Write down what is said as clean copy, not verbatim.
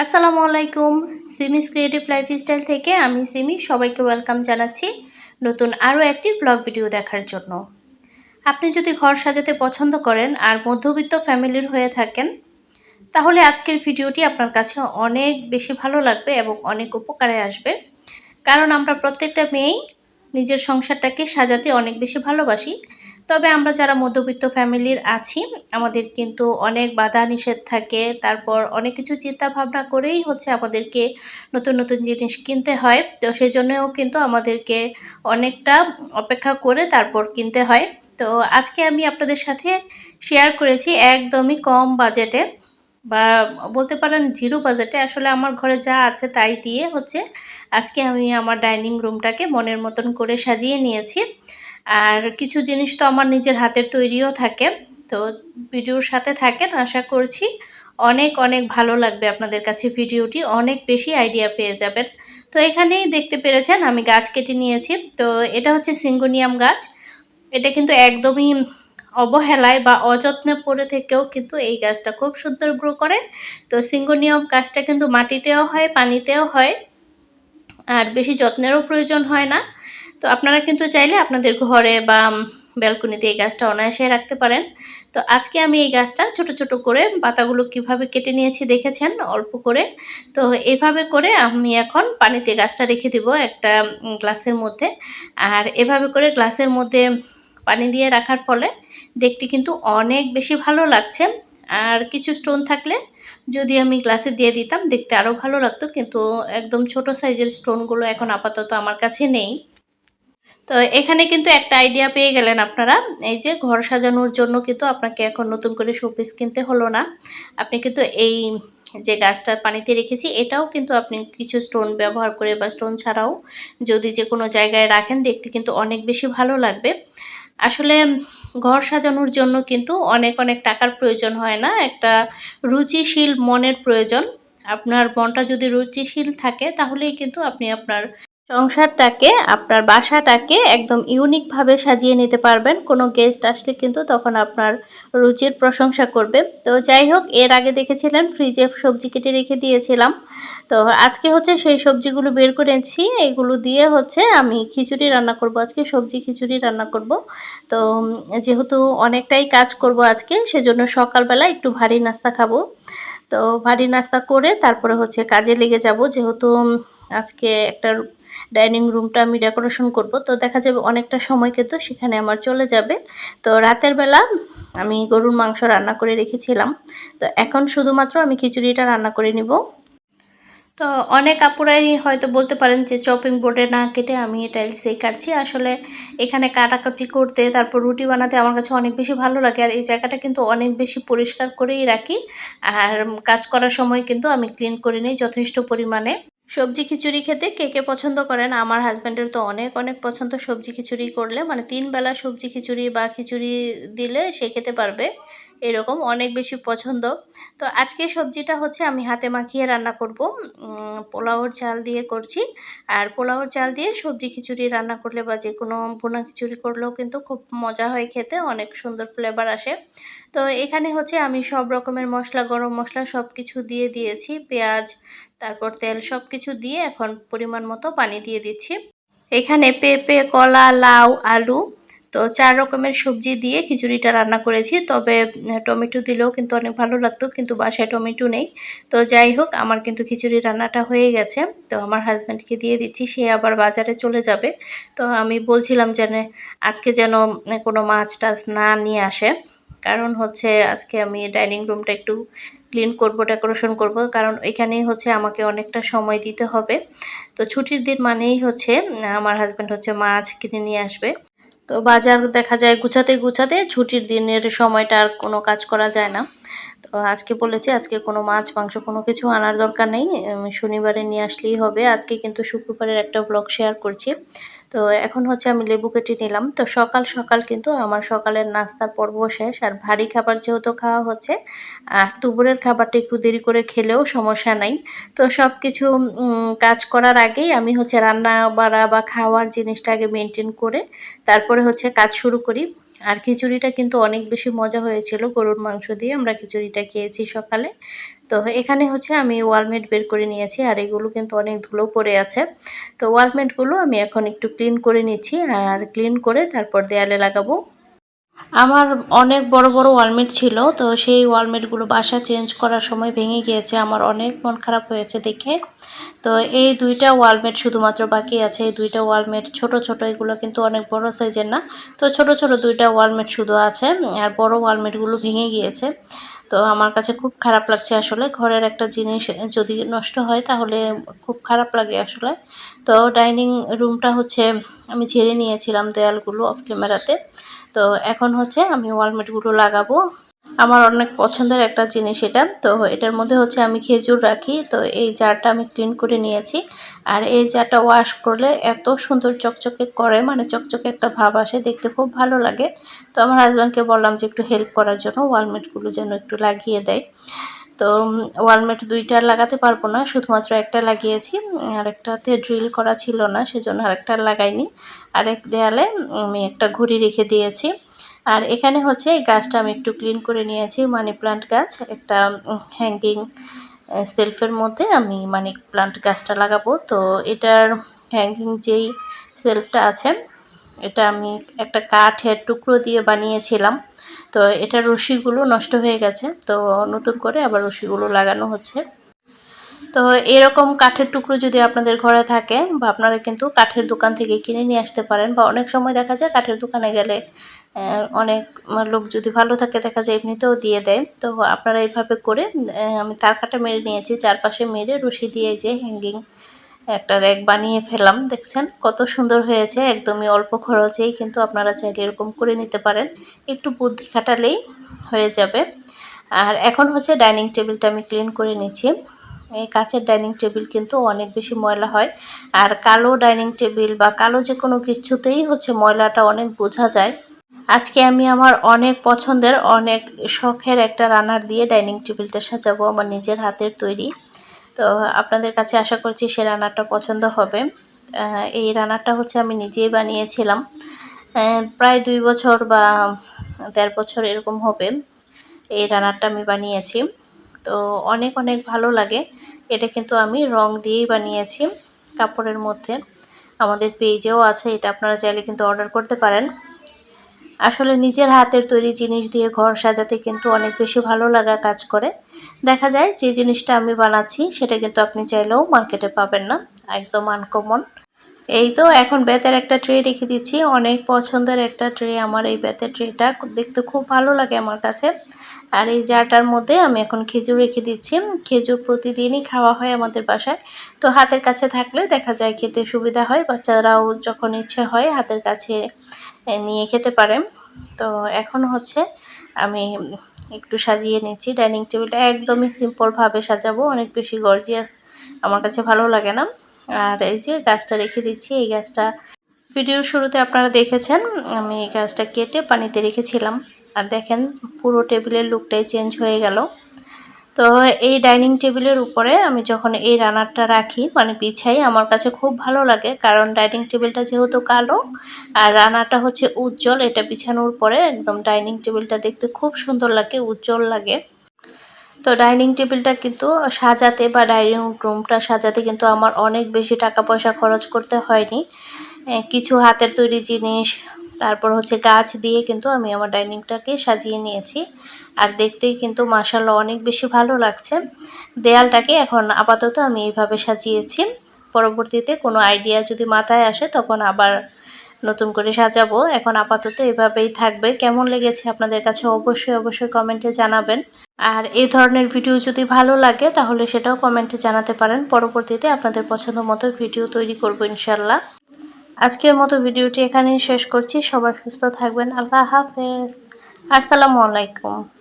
আসসালামু আলাইকুম। সিমিস creative lifestyle থেকে আমি সিমি সবাইকে ওয়েলকাম জানাচ্ছি নতুন আরও একটি ভ্লগ ভিডিও দেখার জন্য। আপনি যদি ঘর সাজাতে পছন্দ করেন আর মধ্যবিত্ত ফ্যামিলির হয়ে থাকেন, তাহলে আজকের ভিডিওটি আপনার কাছে অনেক বেশি ভালো লাগবে এবং অনেক উপকারে আসবে। কারণ আমরা প্রত্যেকটা মেয়েই নিজের সংসারটাকে সাজাতে অনেক বেশি ভালোবাসি। তবে আমরা যারা মধ্যবিত্ত ফ্যামিলির আছি, আমাদের কিন্তু অনেক বাধা নিষেধ থাকে। তারপর অনেক কিছু চিন্তা ভাবনা করেই হচ্ছে আমাদেরকে নতুন নতুন জিনিস কিনতে হয়। তো সেজন্যও কিন্তু আমাদেরকে অনেকটা অপেক্ষা করে তারপর কিনতে হয়। তো আজকে আমি আপনাদের সাথে শেয়ার করেছি একদমই কম বাজেটে বা বলতে পারেন জিরো বাজেটে আসলে আমার ঘরে যা আছে তাই দিয়ে হচ্ছে আজকে আমি আমার ডাইনিং রুমটাকে মনের মতন করে সাজিয়ে নিয়েছি। আর কিছু জিনিস তো আমার নিজের হাতের তৈরিও থাকে। তো ভিডিওর সাথে থাকেন, আশা করছি অনেক অনেক ভালো লাগবে আপনাদের কাছে ভিডিওটি, অনেক বেশি আইডিয়া পেয়ে যাবেন। তো এখানেই দেখতে পেরেছেন আমি গাছ কেটে নিয়েছি। তো এটা হচ্ছে সিঙ্গোনিয়াম গাছ। এটা কিন্তু একদমই অবহেলায় বা অযত্নে পড়ে থেকেও কিন্তু এই গাছটা খুব সুন্দর গ্রো করে। তো সিঙ্গোনিয়াম গাছটা কিন্তু মাটিতেও হয়, পানিতেও হয়, আর বেশি যত্নেরও প্রয়োজন হয় না। তো আপনারা কিন্তু চাইলে আপনাদের ঘরে বা ব্যালকনিতে এই গাছটা অনায়াসে রাখতে পারেন। তো আজকে আমি এই গাছটা ছোট ছোট করে পাতাগুলো কিভাবে কেটে নিয়েছি দেখেছেন অল্প করে। তো এভাবে করে আমি এখন পানিতে গাছটা রেখে দেব একটা গ্লাসের মধ্যে। আর এভাবে করে গ্লাসের মধ্যে পানি দিয়ে রাখার ফলে দেখতে কিন্তু অনেক বেশি ভালো লাগছে। আর কিছু স্টোন থাকলে যদি আমি গ্লাসে দিয়ে দিতাম দেখতে আরও ভালো লাগতো, কিন্তু একদম ছোট সাইজের স্টোনগুলো এখন আপাতত আমার কাছে নেই। তো এখানে কিন্তু একটা আইডিয়া পেয়ে গেলেন আপনারা। এই যে ঘর সাজানোর জন্য কিন্তু আপনাকে এখন নতুন করে শোপিস কিনতে হলো না। আপনি কিন্তু এই যে গাছটা পানিতে রেখেছি এটাও কিন্তু আপনি কিছু স্টোন ব্যবহার করে বা স্টোন ছাড়াও যদি যে কোনো জায়গায় রাখেন দেখতে কিন্তু অনেক বেশি ভালো লাগবে। আসলে ঘর সাজানোর জন্য কিন্তু অনেক অনেক টাকার প্রয়োজন হয় না, একটা রুচিশীল মনের প্রয়োজন। আপনার মনটা যদি রুচিশীল থাকে তাহলেই কিন্তু আপনি আপনার সংসারটাকে, আপনার বাসাটাকে একদম ইউনিকভাবে সাজিয়ে নিতে পারবেন। কোনো গেস্ট আসলে কিন্তু তখন আপনার রুচির প্রশংসা করবে। তো যাই হোক, এর আগে দেখেছিলেন ফ্রিজে সবজি কেটে রেখে দিয়েছিলাম। তো আজকে হচ্ছে সেই সবজিগুলো বের করেছি, এগুলো দিয়ে হচ্ছে আমি খিচুড়ি রান্না করব আজকে, সবজি খিচুড়ি রান্না করব। তো যেহেতু অনেকটাই কাজ করব আজকে, সেজন্য সকালবেলা একটু ভারী নাস্তা খাবো। তো ভারী নাস্তা করে তারপরে হচ্ছে কাজে লেগে যাব, যেহেতু আজকে একটা ডাইনিং রুমটা আমি ডেকোরেশন করব। তো দেখা যাবে অনেকটা সময় কিন্তু সেখানে আমার চলে যাবে। তো রাতের বেলা আমি গরুর মাংস রান্না করে রেখেছিলাম। তো এখন শুধুমাত্র আমি খিচুড়িটা রান্না করে নিব। তো অনেক আপুরাই হয়তো বলতে পারেন যে চপিং বোর্ডে না কেটে আমি টাইলসেই কাটছি। আসলে এখানে কাটাকাটি করতে তারপর রুটি বানাতে আমার কাছে অনেক বেশি ভালো লাগে। আর এই জায়গাটা কিন্তু অনেক বেশি পরিষ্কার করেই রাখি। আর কাজ করার সময় কিন্তু আমি ক্লিন করে নিই যথেষ্ট পরিমাণে। সবজি খিচুড়ি খেতে কে কে পছন্দ করেন? আমার হাজব্যান্ডের তো অনেক অনেক পছন্দ সবজি খিচুড়ি করলে, মানে ৩ বেলা সবজি খিচুড়ি বা খিচুড়ি দিলে সে খেতে পারবে, এরকম অনেক বেশি পছন্দ। তো আজকে সবজিটা হচ্ছে আমি হাতে মাখিয়ে রান্না করব। পোলাওর চাল দিয়ে করছি। আর পোলাওর চাল দিয়ে সবজি খিচুড়ি রান্না করলে বা যেকোনো ভুনা খিচুড়ি করলেও কিন্তু খুব মজা হয় খেতে, অনেক সুন্দর ফ্লেভার আসে। তো এখানে হচ্ছে আমি সব রকমের মশলা, গরম মশলা সব কিছু দিয়ে দিয়েছি। পেঁয়াজ, তারপর তেল সবকিছু দিয়ে এখন পরিমাণ মতো পানি দিয়ে দিচ্ছি। এখানে পেঁপে, কলা, লাউ, আলু, তো ৪ রকমের সবজি দিয়ে খিচুড়িটা রান্না করেছি। তবে টমেটো দিলেও কিন্তু অনেক ভালো লাগতো, কিন্তু বাসায় টমেটো নেই। তো যাই হোক, আমার কিন্তু খিচুড়ি রান্নাটা হয়ে গেছে। তো আমার হাজব্যান্ডকে দিয়ে দিচ্ছি, সে আবার বাজারে চলে যাবে। তো আমি বলছিলাম যেন আজকে যেন কোনো মাছ টাছ না নিয়ে আসে। কারণ হচ্ছে আজকে আমি ডাইনিং রুমটা একটু ক্লিন করব, ডেকোরেশন করব, কারণ এখানেই হচ্ছে আমাকে অনেকটা সময় দিতে হবে। তো ছুটির দিন মানেই হচ্ছে আমার হাজব্যান্ড হচ্ছে মাছ কিনে নিয়ে আসবে। তো বাজার দেখা যায় গুছাতে গুছাতে ছুটির দিনের সময়টা আর কোনো কাজ করা যায় না। তো আজকে বলেছে আজকে কোনো মাছ মাংস কোনো কিছু আনার দরকার নেই, শনিবারে নিয়ে আসলেই হবে। আজকে কিন্তু শুক্রবারের একটা ব্লগ শেয়ার করছি। তো এখন হচ্ছে আমি লেবু কেটে নিলাম। তো সকাল সকাল কিন্তু আমার সকালের নাস্তার পর্ব শেষ। আর ভারী খাবার যেহেতু খাওয়া হচ্ছে, আর দুপুরের খাবারটা একটু দেরি করে খেলেও সমস্যা নাই। তো সব কিছু কাজ করার আগেই আমি হচ্ছে রান্না বাড়া বা খাওয়ার জিনিসটা আগে মেনটেন করে তারপরে হচ্ছে কাজ শুরু করি। আর খিচুড়িটা কিন্তু অনেক বেশি মজা হয়েছিল, গরুর মাংস দিয়ে আমরা খিচুড়িটা খেয়েছি সকালে। তো এখানে হচ্ছে আমি ওয়ালমেট বের করে নিয়েছি, আর এগুলো কিন্তু অনেক ধুলো পড়ে আছে। তো ওয়ালমেটগুলো আমি এখন একটু ক্লিন করে নিচ্ছি, আর ক্লিন করে তারপর দেয়ালে লাগাবো। আমার অনেক বড় বড় ওয়ালমেট ছিল, তো সেই ওয়ালমেটগুলো বাসা চেঞ্জ করার সময় ভেঙে গিয়েছে। আমার অনেক মন খারাপ হয়েছে দেখে। তো এই দুইটা ওয়ালমেট শুধুমাত্র বাকি আছে। এই দুইটা ওয়ালমেট ছোট ছোট, এগুলো কিন্তু অনেক বড় সাইজের না। তো ছোট ছোট দুইটা ওয়ালমেট শুধু আছে, আর বড় ওয়ালমেটগুলো ভেঙে গিয়েছে। তো আমার কাছে খুব খারাপ লাগছে আসলে। ঘরের একটা জিনিস যদি নষ্ট হয় তাহলে খুব খারাপ লাগে আসলে। তো ডাইনিং রুমটা হচ্ছে আমি ঝেড়ে নিয়েছিলাম দেয়ালগুলো অফ ক্যামেরাতে। তো এখন হচ্ছে আমি ওয়ালমেটগুলো লাগাবো। আমার অনেক পছন্দের একটা জিনিস এটা। তো এটার মধ্যে হচ্ছে আমি খেজুর রাখি। তো এই জারটা আমি ক্লিন করে নিয়েছি। আর এই জারটা ওয়াশ করলে এত সুন্দর চকচকে করে, মানে চকচকে একটা ভাব আসে, দেখতে খুব ভালো লাগে। তো আমার হাজব্যান্ডকে বললাম যে একটু হেল্প করার জন্য, ওয়ালমেটগুলো যেন একটু লাগিয়ে দেয়। তো ওয়ালমেট দুইটা লাগাতে পারবো না, শুধুমাত্র একটা লাগিয়েছি। আরেকটাতে ড্রিল করা ছিল না, সেজন্য আরেকটা লাগাইনি। আরেক দেয়ালে আমি একটা ঘড়ি রেখে দিয়েছি। আর এখানে হচ্ছে এই গাছটা আমি একটু ক্লিন করে নিয়েছি, মানি প্লান্ট গাছ। একটা হ্যাঙ্গিং সেলফের মধ্যে আমি মানি প্লান্ট গাছটা লাগাবো। তো এটার হ্যাঙ্গিং যেই সেলফটা আছে, এটা আমি একটা কাঠের টুকরো দিয়ে বানিয়েছিলাম। তো এটার রশিগুলো নষ্ট হয়ে গেছে, তো নতুন করে আবার রশিগুলো লাগানো হচ্ছে। তো এরকম কাঠের টুকরো যদি আপনাদের ঘরে থাকে, বা আপনারা কিন্তু কাঠের দোকান থেকে কিনে নিয়ে আসতে পারেন, বা অনেক সময় দেখা যায় কাঠের দোকানে গেলে অনেক লোক যদি ভালো থাকে দেখা যায় এমনিতেও দিয়ে দেয়। তো আপনারা এইভাবে করে আমি তার কাটা মেরে নিয়েছি, চারপাশে মেরে রশি দিয়ে যে হ্যাঙ্গিং একটা র্যাক বানিয়ে ফেললাম। দেখছেন কত সুন্দর হয়েছে, একদমই অল্প খরচেই কিন্তু আপনারা চাইলে এরকম করে নিতে পারেন, একটু বুদ্ধি খাটালেই হয়ে যাবে। আর এখন হচ্ছে ডাইনিং টেবিলটা আমি ক্লিন করে নিচ্ছি। এই কাচের ডাইনিং টেবিল কিন্তু অনেক বেশি ময়লা হয়, আর কালো ডাইনিং টেবিল বা কালো যে কোনো কিছুতেই হচ্ছে ময়লাটা অনেক বোঝা যায়। আজকে আমি আমার অনেক পছন্দের, অনেক শখের একটা রানার দিয়ে ডাইনিং টেবিলটা সাজাবো, আমার নিজের হাতের তৈরি। তো আপনাদের কাছে আশা করছি সে রান্নাটা পছন্দ হবে। এই রান্নাটা হচ্ছে আমি নিজেই বানিয়েছিলাম। প্রায় 2 বছর বা 1.5 বছর এরকম হবে এই রান্নাটা আমি বানিয়েছি। তো অনেক অনেক ভালো লাগে। এটা কিন্তু আমি রং দিয়েই বানিয়েছি কাপড়ের মধ্যে। আমাদের পেজেও আছে, এটা আপনারা চাইলে কিন্তু অর্ডার করতে পারেন। আসলে নিজের হাতের তৈরি জিনিস দিয়ে ঘর সাজাতে কিন্তু অনেক বেশি ভালো লাগা কাজ করে। দেখা যায় যে জিনিসটা আমি বানাচ্ছি সেটা কিন্তু আপনি চাইলেও মার্কেটে পাবেন না, একদম আনকমন। এই তো এখন বেতের একটা ট্রে রেখে দিচ্ছি, অনেক পছন্দের একটা ট্রে আমার এই বেতের ট্রেটা, দেখতে খুব ভালো লাগে আমার কাছে। আর এই জারটার মধ্যে আমি এখন খেজুর রেখে দিচ্ছি। খেজুর প্রতিদিনই খাওয়া হয় আমাদের বাসায়। তো হাতের কাছে থাকলে দেখা যায় খেতে সুবিধা হয়, বাচ্চারাও যখন ইচ্ছে হয় হাতের কাছে নিয়ে খেতে পারে। তো এখন হচ্ছে আমি একটু সাজিয়ে নিচ্ছি ডাইনিং টেবিলটা, একদমই সিম্পলভাবে সাজাবো, অনেক বেশি গর্জিয়াস আমার কাছে ভালো লাগে না। আর এই যে গাছটা রেখে দিচ্ছি, এই গাছটা ভিডিওর শুরুতে আপনারা দেখেছেন, আমি এই গাছটা কেটে পানিতে রেখেছিলাম। আর দেখেন পুরো টেবিলের লুকটাই চেঞ্জ হয়ে গেল। তো এই ডাইনিং টেবিলের উপরে আমি যখন এই রানারটা রাখি, মানে বিছাই, আমার কাছে খুব ভালো লাগে, কারণ ডাইনিং টেবিলটা যেহেতু কালো আর রানারটা হচ্ছে উজ্জ্বল, এটা বিছানোর পরে একদম ডাইনিং টেবিলটা দেখতে খুব সুন্দর লাগে, উজ্জ্বল লাগে। তো ডাইনিং টেবিলটা কিন্তু সাজাতে বা ডাইনিং রুমটা সাজাতে কিন্তু আমার অনেক বেশি টাকা পয়সা খরচ করতে হয়নি। কিছু হাতের তৈরি জিনিস, তারপর হচ্ছে গাছ দিয়ে কিন্তু আমি আমার ডাইনিংটাকে সাজিয়ে নিয়েছি। আর দেখতেই কিন্তু মাশাআল্লাহ অনেক বেশি ভালো লাগছে। দেয়ালটাকে এখন আপাতত আমি এইভাবে সাজিয়েছি। পরবর্তীতে কোনো আইডিয়া যদি মাথায় আসে তখন আবার নতুন করে সাজাবো। এখন আপাতত এভাবেই থাকবে। কেমন লেগেছে আপনাদের কাছে অবশ্যই অবশ্যই কমেন্টে জানাবেন। আর এই ধরনের ভিডিও যদি ভালো লাগে তাহলে সেটাও কমেন্টে জানাতে পারেন। পরবর্তীতে আপনাদের পছন্দ মতো ভিডিও তৈরি করব ইনশাল্লাহ। আজকের মতো ভিডিওটি এখানেই শেষ করছি। সবাই সুস্থ থাকবেন। আল্লাহ হাফেজ। আসসালামু আলাইকুম।